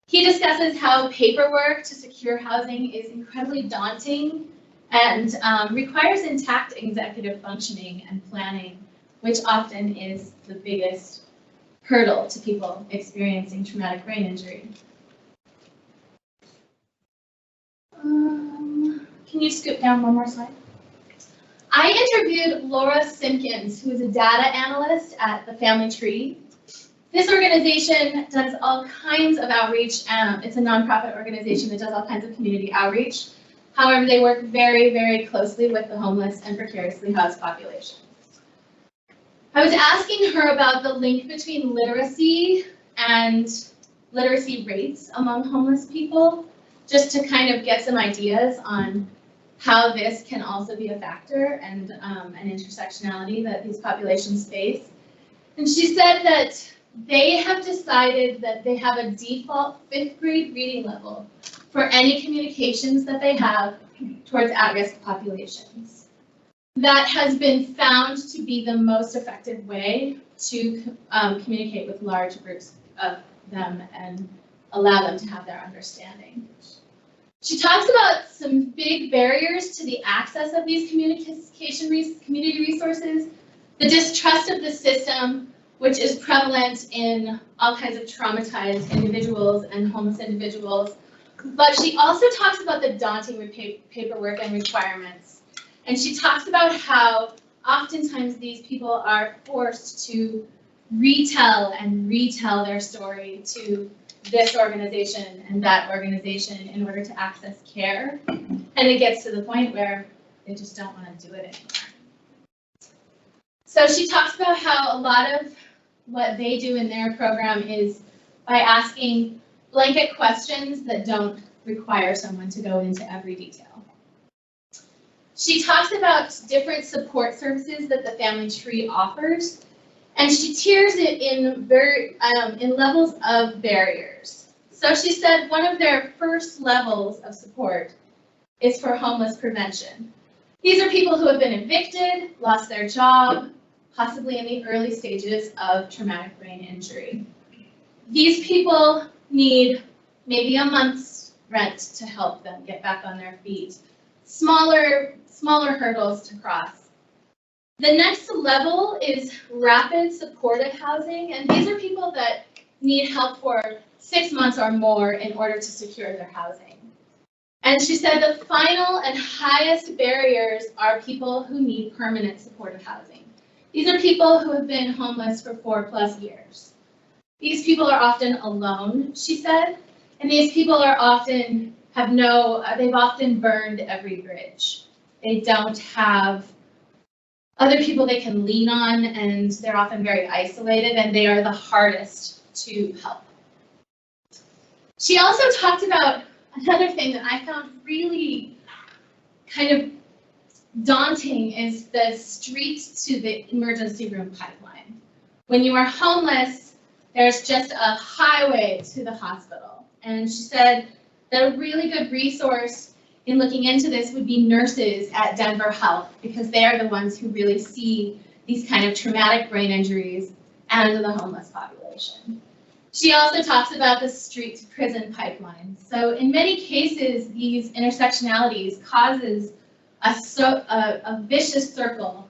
S1: He discusses how paperwork to secure housing is incredibly daunting and requires intact executive functioning and planning, which often is the biggest hurdle to people experiencing traumatic brain injury. Can you scoot down one more slide? I interviewed Laura Simpkins, who is a data analyst at the Family Tree. This organization does all kinds of outreach. It's a nonprofit organization that does all kinds of community outreach. However, they work very, very closely with the homeless and precariously housed population. I was asking her about the link between literacy and literacy rates among homeless people, just to kind of get some ideas on how this can also be a factor and an intersectionality that these populations face. And she said that they have decided that they have a default 5th grade reading level for any communications that they have towards at-risk populations. That has been found to be the most effective way to communicate with large groups of them and allow them to have their understanding. She talks about some big barriers to the access of these community resources, the distrust of the system, which is prevalent in all kinds of traumatized individuals and homeless individuals. But she also talks about the daunting paperwork and requirements. And she talks about how oftentimes these people are forced to retell their story to this organization and that organization in order to access care. And it gets to the point where they just don't want to do it anymore. So she talks about how a lot of what they do in their program is by asking blanket questions that don't require someone to go into every detail. She talks about different support services that the Family Tree offers, and she tiers it in levels of barriers. So she said one of their first levels of support is for homeless prevention. These are people who have been evicted, lost their job, possibly in the early stages of traumatic brain injury. These people need maybe a month's rent to help them get back on their feet. Smaller hurdles to cross. The next level is rapid supportive housing, and these are people that need help for 6 months or more in order to secure their housing. And she said the final and highest barriers are people who need permanent supportive housing. These are people who have been homeless for 4+ years. These people are often alone, she said, And these people are often they've often burned every bridge. They don't have other people they can lean on, and they're often very isolated, and they are the hardest to help. She also talked about another thing that I found really kind of daunting is the street to the emergency room pipeline. When you are homeless, there's just a highway to the hospital. And she said that a really good resource in looking into this would be nurses at Denver Health, because they are the ones who really see these kind of traumatic brain injuries and the homeless population. She also talks about the street to prison pipeline. So in many cases, these intersectionalities causes a vicious circle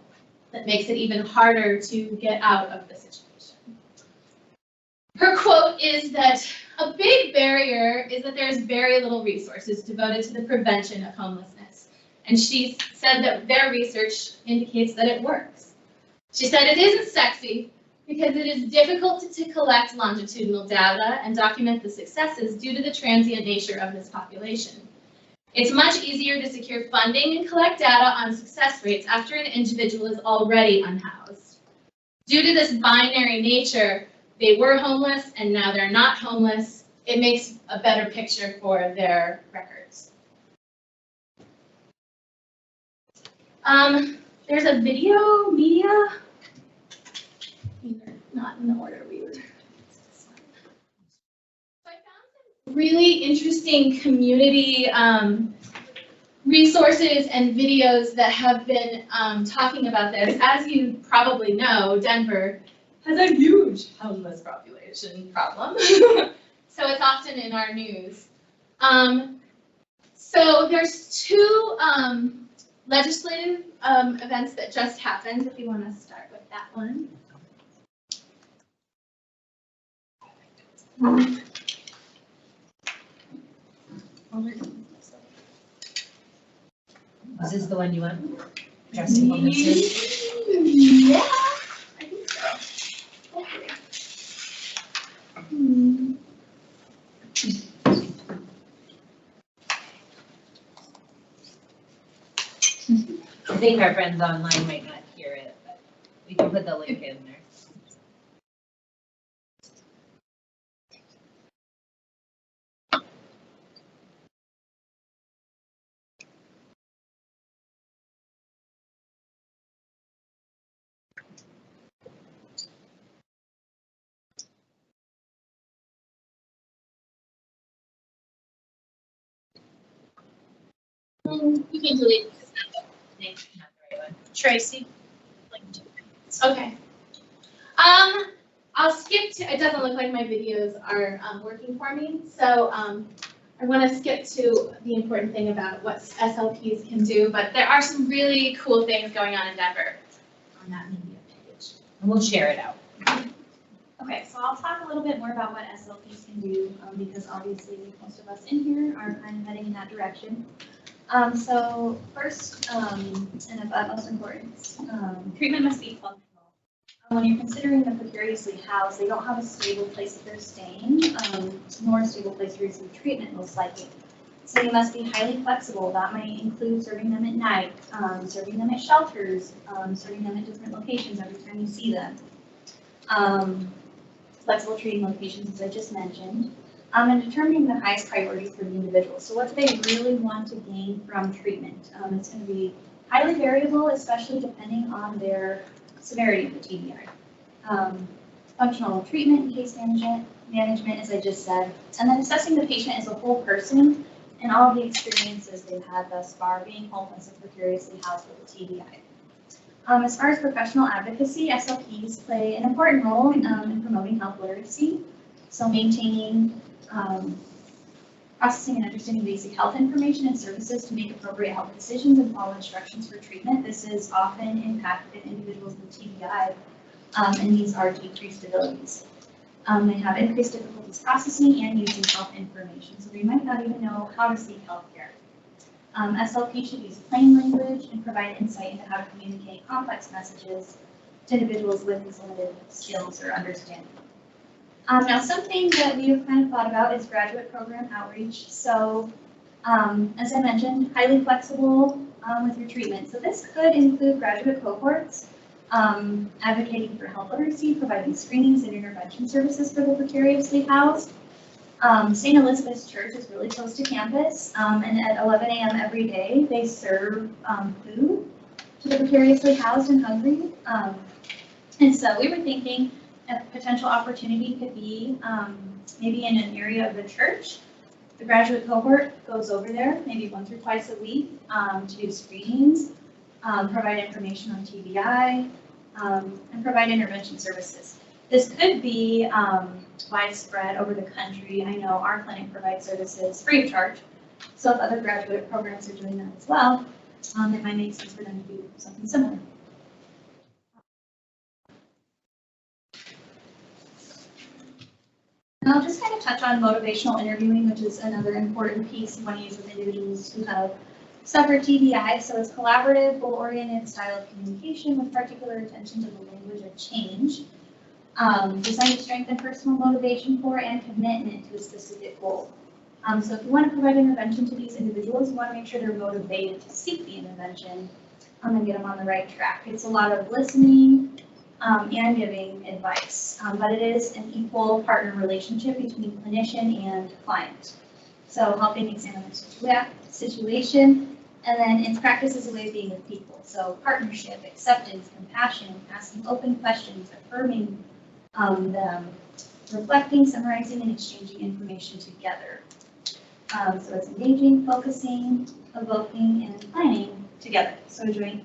S1: that makes it even harder to get out of the situation. Her quote is that a big barrier is that there's very little resources devoted to the prevention of homelessness. And she said that their research indicates that it works. She said it isn't sexy because it is difficult to collect longitudinal data and document the successes due to the transient nature of this population. It's much easier to secure funding and collect data on success rates after an individual is already unhoused. Due to this binary nature, they were homeless and now they're not homeless. It makes a better picture for their records. There's a video media. Not in the order we would. So I found some really interesting community resources and videos that have been talking about this. As you probably know, Denver has a huge homeless population problem. So it's often in our news. So there's two legislative events that just happened, if you want to start with that one.
S2: Is this the one you want? Addressing homelessness?
S1: Yeah, I think so.
S2: I think our friends online might not hear it, but we can put the link in there.
S1: You can delete this. Name, not the right one. Traci. Okay. I'll skip to, it doesn't look like my videos are working for me, so I want to skip to the important thing about what SLPs can do, but there are some really cool things going on in Denver on that media page.
S2: And we'll share it out.
S13: Okay, so I'll talk a little bit more about what SLPs can do, because obviously most of us in here are kind of heading in that direction. So first, and of utmost importance, treatment must be functional. When you're considering the precariously housed, they don't have a stable place that they're staying, nor a stable place to receive treatment, most likely. So you must be highly flexible. That might include serving them at night, serving them at shelters, serving them at different locations every time you see them. Flexible treating locations, as I just mentioned. And determining the highest priorities for the individual. So what do they really want to gain from treatment? It's going to be highly variable, especially depending on their severity of the TBI. Functional treatment and case management, as I just said, and then assessing the patient as a whole person and all of the experiences they've had thus far being homeless and precariously housed with a TBI. As far as professional advocacy, SLPs play an important role in promoting health literacy. So maintaining, processing and understanding basic health information and services to make appropriate health decisions and follow instructions for treatment. This is often impacted individuals with TBI, and these are decreased abilities. They have increased difficulties processing and using health information, so they might not even know how to seek health care. SLP should use plain language and provide insight into how to communicate complex messages to individuals with these limited skills or understanding. Now, something that we have kind of thought about is graduate program outreach. So, as I mentioned, highly flexible with your treatment. So this could include graduate cohorts, advocating for health literacy, providing screenings and intervention services for the precariously housed. St. Elizabeth's Church is really close to campus, and at 11 a.m. every day, they serve food to the precariously housed and hungry. And so we were thinking a potential opportunity could be maybe in an area of the church. The graduate cohort goes over there maybe once or twice a week to do screenings, provide information on TBI, and provide intervention services. This could be widespread over the country. I know our clinic provides services free of charge. So if other graduate programs are doing that as well, it might make sense for them to do something similar. And I'll just kind of touch on motivational interviewing, which is another important piece you want to use with individuals who have suffered TBI. So it's collaborative, goal-oriented style of communication with particular attention to the language of change, designed to strengthen personal motivation for and commitment to a specific goal. So if you want to provide intervention to these individuals, you want to make sure they're motivated to seek the intervention and get them on the right track. It's a lot of listening and giving advice, but it is an equal partner relationship between clinician and client. So helping examine the situation, and then its practice is a way of being with people. So partnership, acceptance, compassion, asking open questions, affirming them, reflecting, summarizing, and exchanging information together. So it's engaging, focusing, evoking, and planning together. So a joint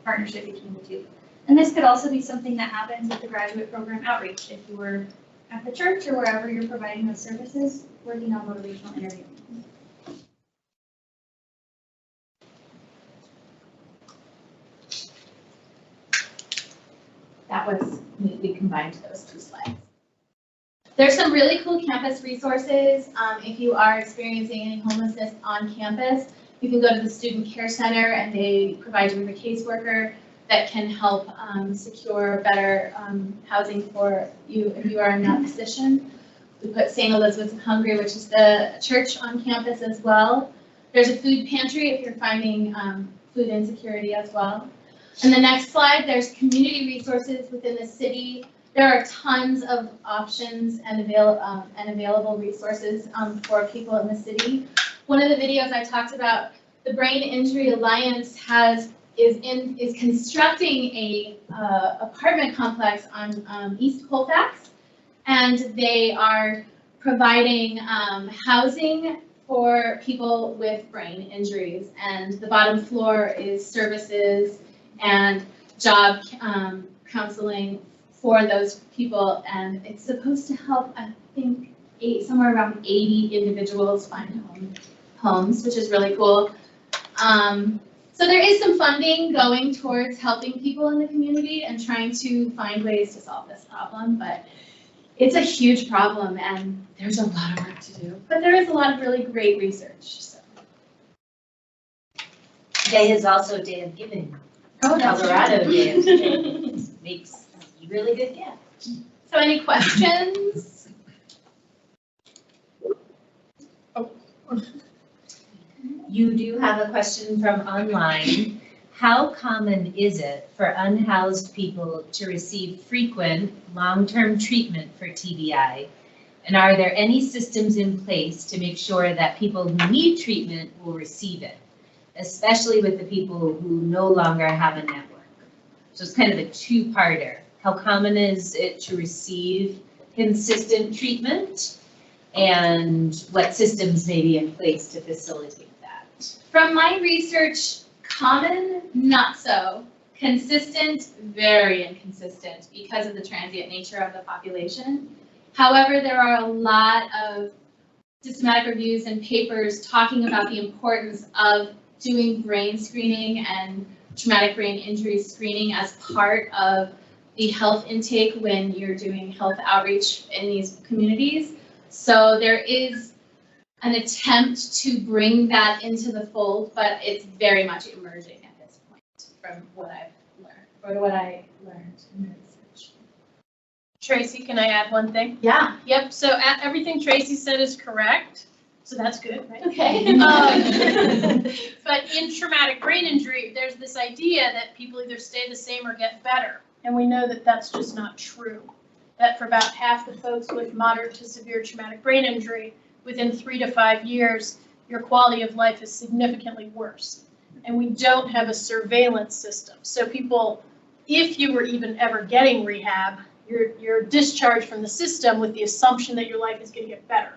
S13: partnership between the two. And this could also be something that happens with the graduate program outreach. If you were at the church or wherever you're providing those services, working on motivational interviewing.
S1: That was neatly combined, those two slides. There's some really cool campus resources. If you are experiencing any homelessness on campus, you can go to the Student Care Center and they provide you with a caseworker that can help secure better housing for you if you are in that position. We put St. Elizabeth's of Hungary, which is the church, on campus as well. There's a food pantry if you're finding food insecurity as well. And the next slide, there's community resources within the city. There are tons of options and available resources for people in the city. One of the videos I talked about, the Brain Injury Alliance is constructing a apartment complex on East Colfax, and they are providing housing for people with brain injuries. And the bottom floor is services and job counseling for those people, and it's supposed to help, I think, somewhere around 80 individuals find homes, which is really cool. So there is some funding going towards helping people in the community and trying to find ways to solve this problem, but it's a huge problem and there's a lot of work to do. But there is a lot of really great research. So.
S14: Today is also Day of Giving.
S1: Oh, that's
S14: Colorado
S1: true.
S14: Day of Giving makes a really good gift.
S1: So any questions?
S14: You do have a question from online. How common is it for unhoused people to receive frequent long-term treatment for TBI? And are there any systems in place to make sure that people who need treatment will receive it, especially with the people who no longer have a network? So it's kind of a two-parter. How common is it to receive consistent treatment? And what systems may be in place to facilitate that?
S1: From my research, common, not so. Consistent, very inconsistent because of the transient nature of the population. However, there are a lot of systematic reviews and papers talking about the importance of doing brain screening and traumatic brain injury screening as part of the health intake when you're doing health outreach in these communities. So there is an attempt to bring that into the fold, but it's very much emerging at this point from what I've learned, or what I learned in the research. Traci, can I add one thing?
S3: Yeah.
S1: Yep, so everything Traci said is correct, so that's good, right?
S3: Okay.
S1: But in traumatic brain injury, there's this idea that people either stay the same or get better. And we know that that's just not true. That for about half the folks with moderate to severe traumatic brain injury, within 3 to 5 years, your quality of life is significantly worse. And we don't have a surveillance system. So people, if you were even ever getting rehab, you're discharged from the system with the assumption that your life is going to get better.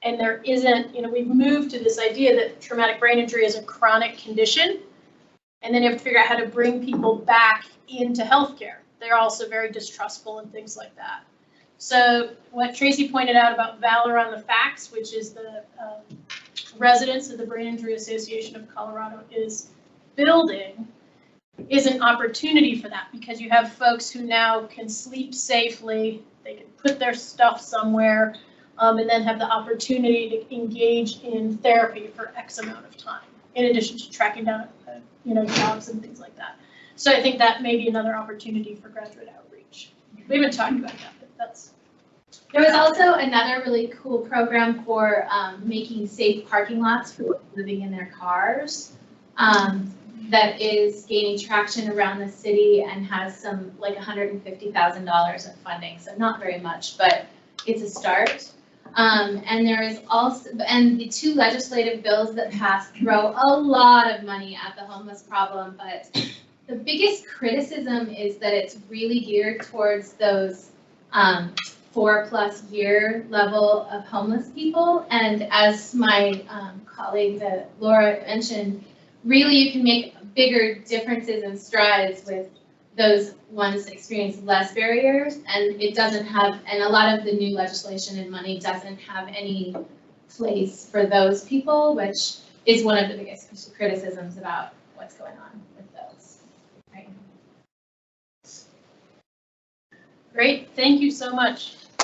S1: And there isn't, we've moved to this idea that traumatic brain injury is a chronic condition. And then you have to figure out how to bring people back into healthcare. They're also very distrustful and things like that. So what Traci pointed out about Valor on the Facts, which is the residents of the Brain Injury Association of Colorado is building, is an opportunity for that, because you have folks who now can sleep safely, they can put their stuff somewhere, and then have the opportunity to engage in therapy for X amount of time, in addition to tracking down, jobs and things like that. So I think that may be another opportunity for graduate outreach. We haven't talked about that, but that's.
S15: There was also another really cool program for making safe parking lots for people living in their cars that is gaining traction around the city and has some like $150,000 of funding, so not very much, but it's a start. And there is also, and the 2 legislative bills that passed throw a lot of money at the homeless problem, but the biggest criticism is that it's really geared towards those 4+ year level of homeless people. And as my colleague Laura mentioned, really you can make bigger differences and strides with those ones that experience less barriers, and it doesn't have, and a lot of the new legislation and money doesn't have any place for those people, which is one of the biggest criticisms about what's going on with those. Right.
S1: Great, thank you so much.